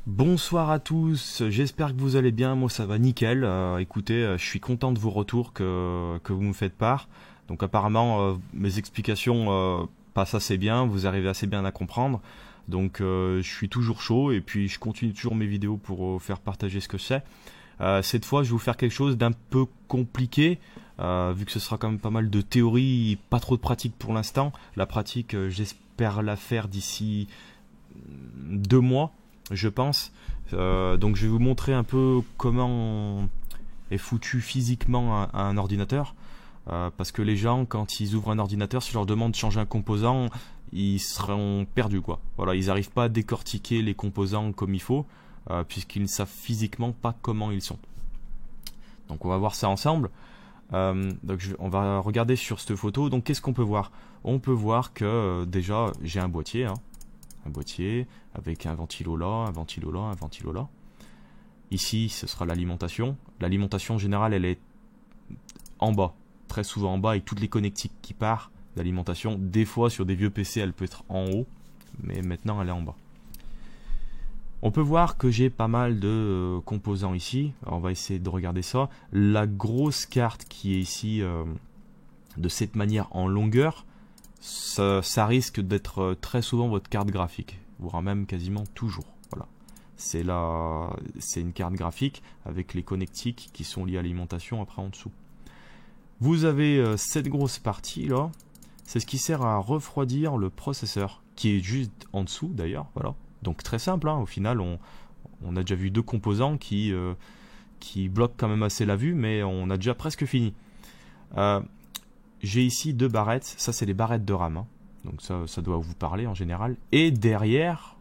Bonsoir à tous, j'espère que vous allez bien, moi ça va nickel. Écoutez, je suis content de vos retours que vous me faites part. Donc apparemment mes explications passent assez bien, vous arrivez assez bien à comprendre. Donc je suis toujours chaud et puis je continue toujours mes vidéos pour faire partager ce que je sais. Cette fois je vais vous faire quelque chose d'un peu compliqué, vu que ce sera quand même pas mal de théorie, pas trop de pratique pour l'instant. La pratique j'espère la faire d'ici 2 mois je pense. Donc je vais vous montrer un peu comment est foutu physiquement un ordinateur. Parce que les gens, quand ils ouvrent un ordinateur, si je leur demande de changer un composant, ils seront perdus quoi. Voilà, ils n'arrivent pas à décortiquer les composants comme il faut, puisqu'ils ne savent physiquement pas comment ils sont. Donc on va voir ça ensemble. On va regarder sur cette photo. Donc qu'est-ce qu'on peut voir? On peut voir que déjà j'ai un boîtier, hein. Un boîtier avec un ventilo là, un ventilo là, un ventilo là. Ici, ce sera l'alimentation. L'alimentation générale, elle est en bas, très souvent en bas, avec toutes les connectiques qui partent d'alimentation. Des fois, sur des vieux PC, elle peut être en haut, mais maintenant, elle est en bas. On peut voir que j'ai pas mal de composants ici. Alors, on va essayer de regarder ça. La grosse carte qui est ici, de cette manière en longueur, ça risque d'être très souvent votre carte graphique, voire même quasiment toujours. Voilà. C'est une carte graphique avec les connectiques qui sont liées à l'alimentation après en dessous. Vous avez cette grosse partie là, c'est ce qui sert à refroidir le processeur, qui est juste en dessous d'ailleurs. Voilà. Donc très simple, hein. Au final on a déjà vu deux composants qui bloquent quand même assez la vue, mais on a déjà presque fini. J'ai ici deux barrettes, ça c'est les barrettes de RAM, hein. Donc ça doit vous parler en général. Et derrière,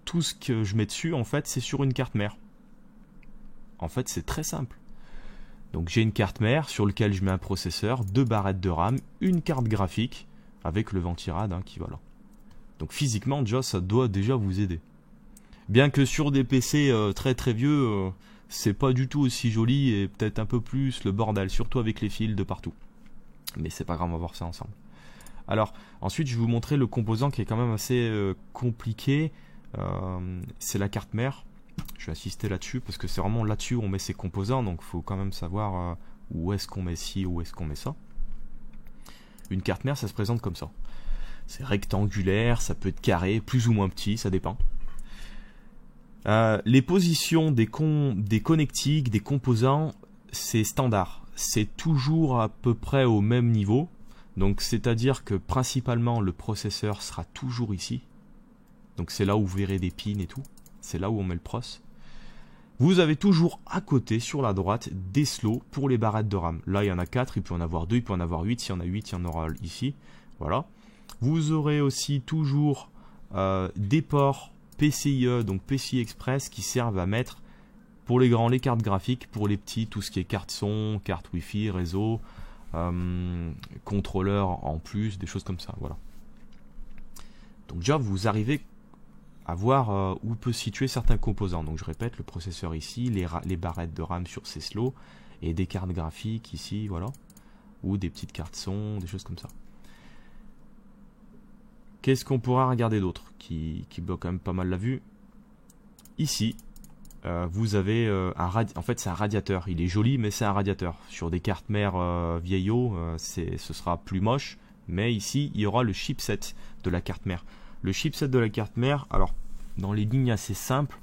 tout ce que je mets dessus, en fait, c'est sur une carte mère. En fait, c'est très simple. Donc j'ai une carte mère sur laquelle je mets un processeur, deux barrettes de RAM, une carte graphique, avec le ventirad hein, qui va là. Donc physiquement, déjà, ça doit déjà vous aider. Bien que sur des PC très très vieux, c'est pas du tout aussi joli et peut-être un peu plus le bordel, surtout avec les fils de partout. Mais c'est pas grave, on va voir ça ensemble. Alors, ensuite, je vais vous montrer le composant qui est quand même assez compliqué. C'est la carte mère. Je vais insister là-dessus parce que c'est vraiment là-dessus où on met ces composants. Donc, il faut quand même savoir où est-ce qu'on met ci, où est-ce qu'on met ça. Une carte mère, ça se présente comme ça. C'est rectangulaire, ça peut être carré, plus ou moins petit, ça dépend. Les positions des connectiques, des composants, c'est standard. C'est toujours à peu près au même niveau. Donc c'est-à-dire que principalement le processeur sera toujours ici. Donc c'est là où vous verrez des pins et tout. C'est là où on met le pros. Vous avez toujours à côté, sur la droite, des slots pour les barrettes de RAM. Là il y en a 4, il peut en avoir 2, il peut en avoir 8. S'il y en a 8, il y en aura ici. Voilà. Vous aurez aussi toujours des ports PCIe, donc PCI Express, qui servent à mettre pour les grands les cartes graphiques, pour les petits tout ce qui est carte son, carte Wi-Fi, réseau, contrôleur en plus, des choses comme ça. Voilà. Donc déjà vous arrivez à voir où peut se situer certains composants. Donc je répète, le processeur ici, les barrettes de RAM sur ces slots et des cartes graphiques ici, voilà, ou des petites cartes son, des choses comme ça. Qu'est-ce qu'on pourra regarder d'autre qui bloque quand même pas mal la vue? Ici, vous avez en fait c'est un radiateur. Il est joli mais c'est un radiateur. Sur des cartes mères vieillots, ce sera plus moche. Mais ici, il y aura le chipset de la carte mère. Le chipset de la carte mère, alors dans les lignes assez simples,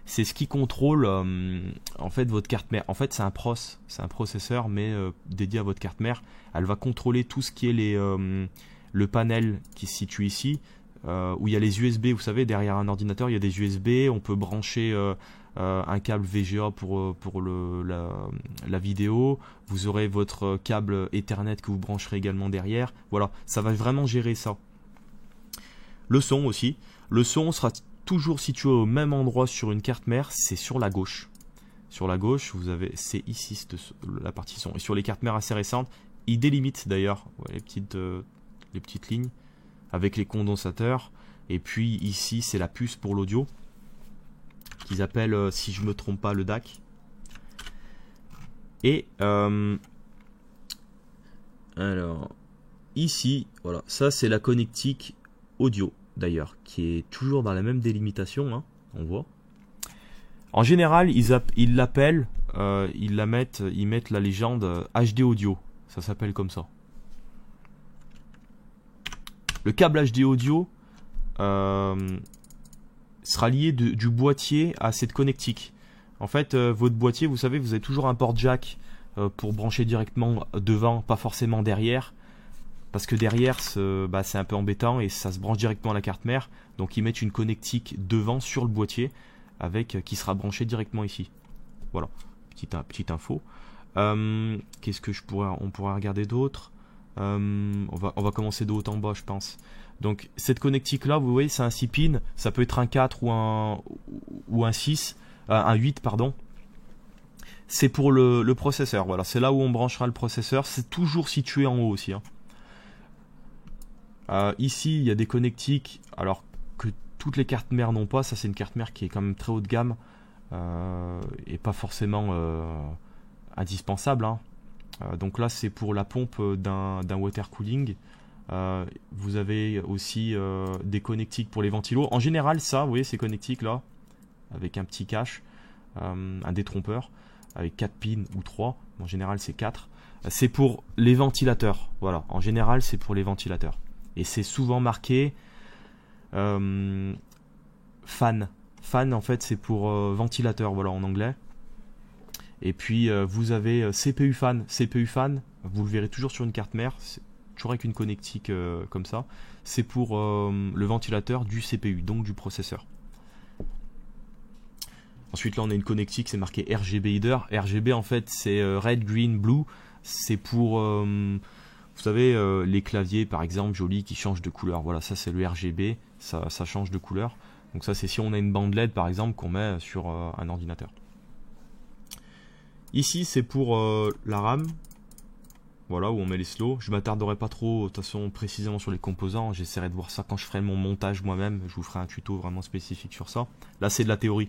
c'est ce qui contrôle en fait votre carte mère. En fait c'est un processeur mais dédié à votre carte mère. Elle va contrôler tout ce qui est le panel qui se situe ici, où il y a les USB. Vous savez, derrière un ordinateur il y a des USB. On peut brancher un câble VGA pour la vidéo. Vous aurez votre câble Ethernet que vous brancherez également derrière. Voilà, ça va vraiment gérer ça. Le son aussi. Le son sera toujours situé au même endroit sur une carte mère, c'est sur la gauche. Sur la gauche, vous avez, c'est ici la partie son. Et sur les cartes mères assez récentes, ils délimitent d'ailleurs les petites lignes avec les condensateurs. Et puis ici, c'est la puce pour l'audio qu'ils appellent, si je me trompe pas, le DAC. Et alors ici, voilà, ça c'est la connectique audio d'ailleurs, qui est toujours dans la même délimitation, hein, on voit. En général, ils l'appellent, ils mettent la légende HD audio. Ça s'appelle comme ça. Le câble HD audio sera lié du boîtier à cette connectique. En fait, votre boîtier, vous savez, vous avez toujours un port jack pour brancher directement devant, pas forcément derrière. Parce que derrière, c'est un peu embêtant et ça se branche directement à la carte mère. Donc ils mettent une connectique devant sur le boîtier qui sera branchée directement ici. Voilà, petite info. Qu'est-ce que on pourrait regarder d'autre? On va commencer de haut en bas, je pense. Donc cette connectique là, vous voyez, c'est un 6 pins. Ça peut être un 4 ou un 6, un 8 pardon. C'est pour le processeur. Voilà, c'est là où on branchera le processeur. C'est toujours situé en haut aussi, hein. Ici, il y a des connectiques, alors que toutes les cartes mères n'ont pas. Ça, c'est une carte mère qui est quand même très haut de gamme et pas forcément indispensable, hein. Donc là, c'est pour la pompe d'un water cooling. Vous avez aussi des connectiques pour les ventilos. En général, ça, vous voyez, ces connectiques là, avec un petit cache, un détrompeur, avec 4 pins ou 3. En général, c'est 4. C'est pour les ventilateurs. Voilà, en général, c'est pour les ventilateurs. Et c'est souvent marqué fan. Fan, en fait, c'est pour ventilateur, voilà, en anglais. Et puis, vous avez CPU fan. CPU fan, vous le verrez toujours sur une carte mère. Toujours avec une connectique comme ça. C'est pour le ventilateur du CPU, donc du processeur. Ensuite, là, on a une connectique, c'est marqué RGB header. RGB, en fait, c'est red, green, blue. C'est pour... vous savez, les claviers, par exemple, jolis, qui changent de couleur. Voilà, ça c'est le RGB, ça change de couleur. Donc ça, c'est si on a une bande LED, par exemple, qu'on met sur un ordinateur. Ici, c'est pour la RAM. Voilà, où on met les slots. Je m'attarderai pas trop, de toute façon, précisément sur les composants. J'essaierai de voir ça quand je ferai mon montage moi-même. Je vous ferai un tuto vraiment spécifique sur ça. Là, c'est de la théorie.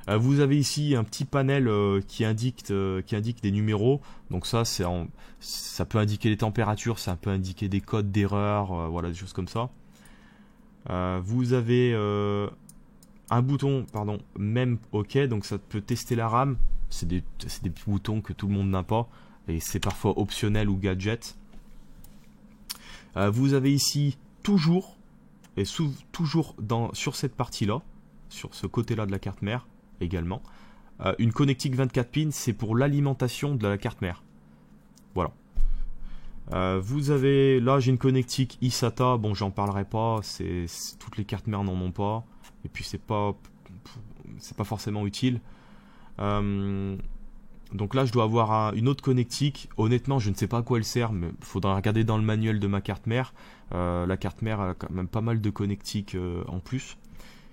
Vous avez ici un petit panel qui indique des numéros. Donc ça peut indiquer les températures, ça peut indiquer des codes d'erreur, voilà, des choses comme ça. Vous avez un bouton, pardon, même OK, donc ça peut tester la RAM. C'est des boutons que tout le monde n'a pas et c'est parfois optionnel ou gadget. Vous avez ici toujours sur cette partie-là, sur ce côté-là de la carte mère, également une connectique 24 pins, c'est pour l'alimentation de la carte mère. Voilà. Vous avez là, j'ai une connectique eSATA. Bon, j'en parlerai pas, toutes les cartes mères n'en ont pas et puis c'est pas forcément utile. Donc là, je dois avoir une autre connectique. Honnêtement, je ne sais pas à quoi elle sert, mais il faudra regarder dans le manuel de ma carte mère. La carte mère a quand même pas mal de connectiques en plus.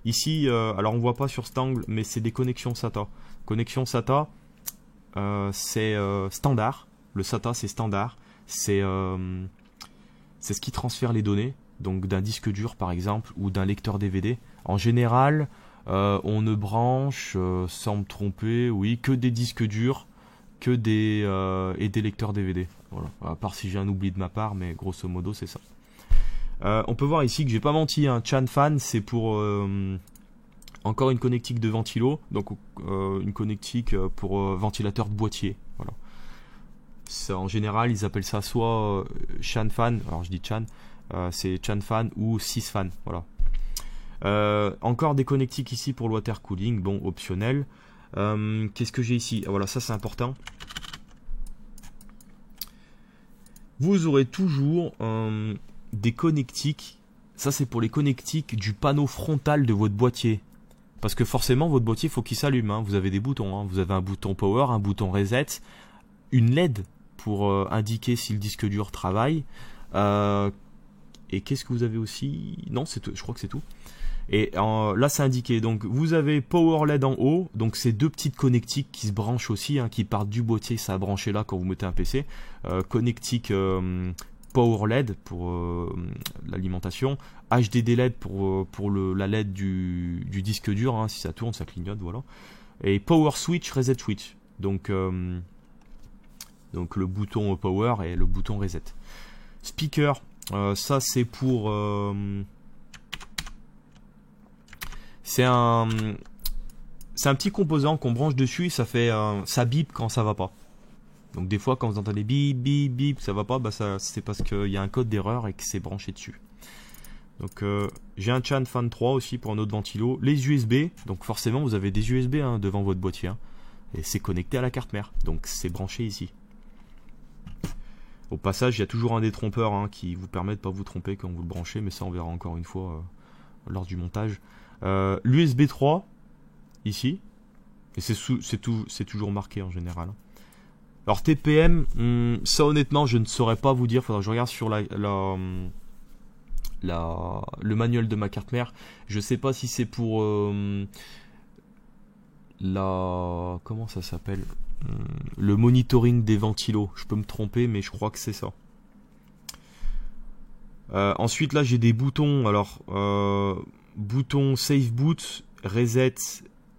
Ici, alors on voit pas sur cet angle, mais c'est des connexions SATA. Connexion SATA, c'est standard. Le SATA, c'est standard. C'est ce qui transfère les données, donc d'un disque dur par exemple, ou d'un lecteur DVD. En général, on ne branche, sans me tromper, oui, que des disques durs, et des lecteurs DVD. Voilà. À part si j'ai un oubli de ma part, mais grosso modo, c'est ça. On peut voir ici que j'ai pas menti, hein. Chan Fan, c'est pour encore une connectique de ventilo, donc une connectique pour ventilateur de boîtier. Voilà. En général, ils appellent ça soit Chan Fan, alors je dis Chan, c'est Chan Fan ou 6 Fan. Voilà. Encore des connectiques ici pour le water cooling, bon, optionnel. Qu'est-ce que j'ai ici? Voilà, ça c'est important. Vous aurez toujours des connectiques, ça c'est pour les connectiques du panneau frontal de votre boîtier. Parce que forcément votre boîtier il faut qu'il s'allume, hein. Vous avez des boutons, hein. Vous avez un bouton power, un bouton reset, une LED pour indiquer si le disque dur travaille. Et qu'est-ce que vous avez aussi? Non, c'est tout, je crois que c'est tout. Et là c'est indiqué, donc vous avez Power LED en haut, donc c'est deux petites connectiques qui se branchent aussi, hein, qui partent du boîtier, ça a branché là quand vous mettez un PC. Connectique Power LED pour l'alimentation, HDD LED pour la LED du disque dur, hein, si ça tourne ça clignote, voilà. Et Power Switch, Reset Switch, donc le bouton Power et le bouton Reset. Speaker, ça c'est pour... c'est un c'est un petit composant qu'on branche dessus et ça fait ça bip quand ça va pas. Donc des fois quand vous entendez bip bip bip ça va pas, bah ça c'est parce qu'il y a un code d'erreur et que c'est branché dessus. Donc j'ai un Chan Fan 3 aussi pour un autre ventilo. Les USB, donc forcément vous avez des USB hein, devant votre boîtier. Hein, et c'est connecté à la carte mère, donc c'est branché ici. Au passage il y a toujours un détrompeur hein, qui vous permet de pas vous tromper quand vous le branchez, mais ça on verra encore une fois lors du montage. L'USB 3 ici, et c'est toujours marqué en général. Alors TPM, ça honnêtement je ne saurais pas vous dire, faudra que je regarde sur le manuel de ma carte mère. Je sais pas si c'est pour comment ça s'appelle, le monitoring des ventilos. Je peux me tromper mais je crois que c'est ça. Ensuite là j'ai des boutons. Alors bouton Save Boot, Reset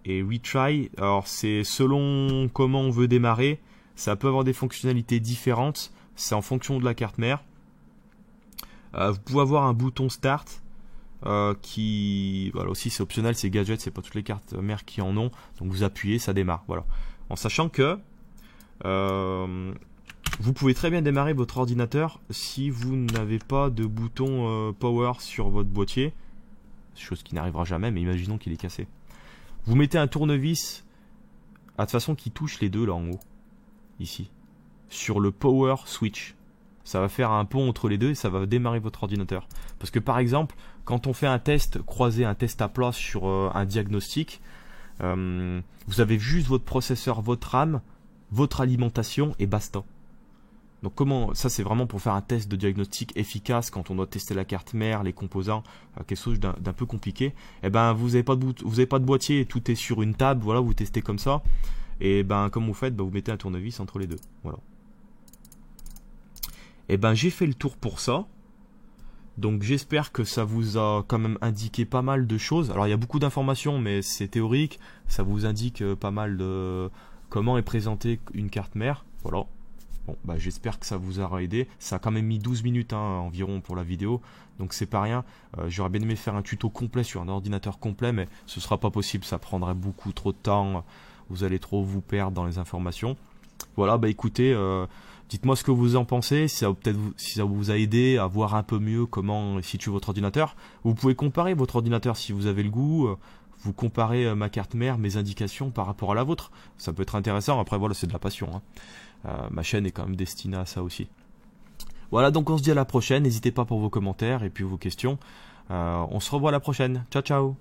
et Retry. Alors c'est selon comment on veut démarrer. Ça peut avoir des fonctionnalités différentes. C'est en fonction de la carte mère. Vous pouvez avoir un bouton Start qui, voilà, aussi c'est optionnel, c'est gadget, c'est pas toutes les cartes mères qui en ont. Donc vous appuyez, ça démarre. Voilà. En sachant que vous pouvez très bien démarrer votre ordinateur si vous n'avez pas de bouton Power sur votre boîtier. Chose qui n'arrivera jamais, mais imaginons qu'il est cassé. Vous mettez un tournevis de façon qui touche les deux là en haut. Ici, sur le power switch, ça va faire un pont entre les deux et ça va démarrer votre ordinateur. Parce que par exemple, quand on fait un test croisé, un test à plat sur un diagnostic, vous avez juste votre processeur, votre RAM, votre alimentation et basta. Donc comment, ça c'est vraiment pour faire un test de diagnostic efficace quand on doit tester la carte mère, les composants, quelque chose d'un peu compliqué. Et ben vous n'avez pas de boîtier, tout est sur une table, voilà, vous testez comme ça. Et ben comme vous faites, ben, vous mettez un tournevis entre les deux. Voilà. Et ben j'ai fait le tour pour ça. Donc j'espère que ça vous a quand même indiqué pas mal de choses. Alors il y a beaucoup d'informations mais c'est théorique. Ça vous indique pas mal de comment est présentée une carte mère. Voilà. Bon, bah, j'espère que ça vous aura aidé. Ça a quand même mis 12 minutes hein, environ pour la vidéo. Donc c'est pas rien. J'aurais bien aimé faire un tuto complet sur un ordinateur complet. Mais ce sera pas possible. Ça prendrait beaucoup trop de temps. Vous allez trop vous perdre dans les informations. Voilà, bah écoutez, dites-moi ce que vous en pensez, si ça vous a aidé à voir un peu mieux comment situe votre ordinateur. Vous pouvez comparer votre ordinateur si vous avez le goût, vous comparez ma carte mère, mes indications par rapport à la vôtre. Ça peut être intéressant, après voilà, c'est de la passion. Hein. Ma chaîne est quand même destinée à ça aussi. Voilà, donc on se dit à la prochaine, n'hésitez pas pour vos commentaires et puis vos questions. On se revoit à la prochaine. Ciao, ciao.